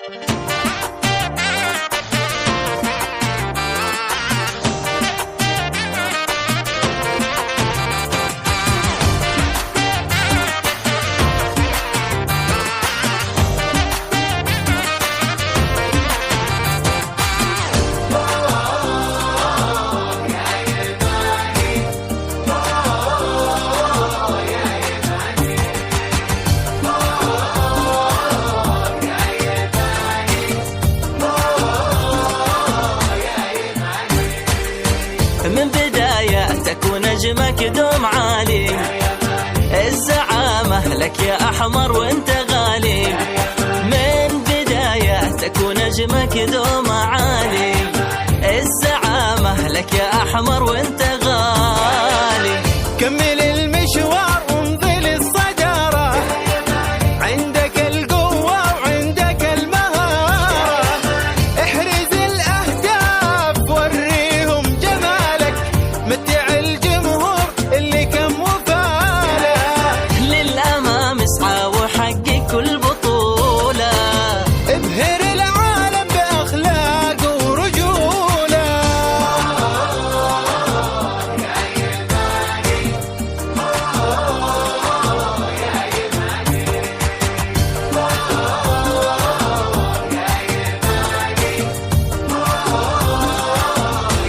من بداياتك ونجمك دوم عالي، الزعامة لك يا أحمر وانت غالي. من بداياتك ونجمك دوم عالي، الزعامة لك يا أحمر وانت غالي. كمل المشوار وامضي للصدارة، عندك القوة وعندك المهارة. احرز الأهداف وريهم جمالك، متع الجمهور اللي كم وفاله. للأمام اسعى وحقق كل بطولة، ابهر العالم بأخلاق ورجولة.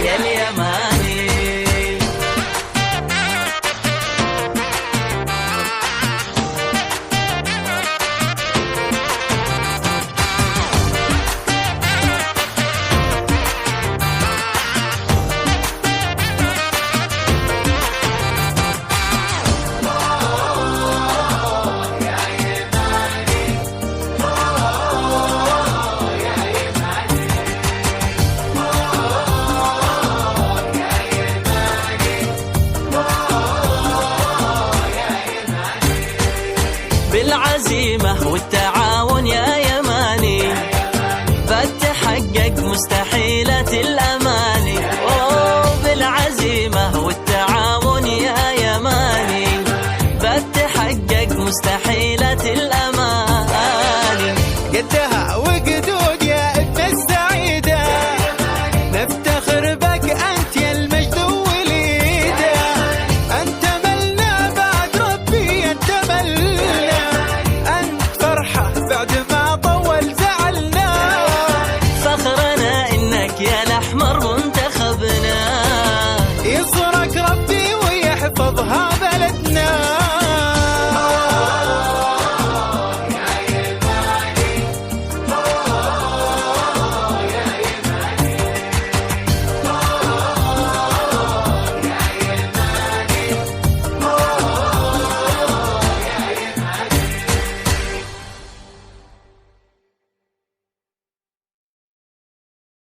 يا اليماني بالعزيمة والتعاون يا يماني، فتحقق مستحيلات الأماني. بالعزيمة والتعاون يا يماني، فتحقق مستحيلات الأماني. قدها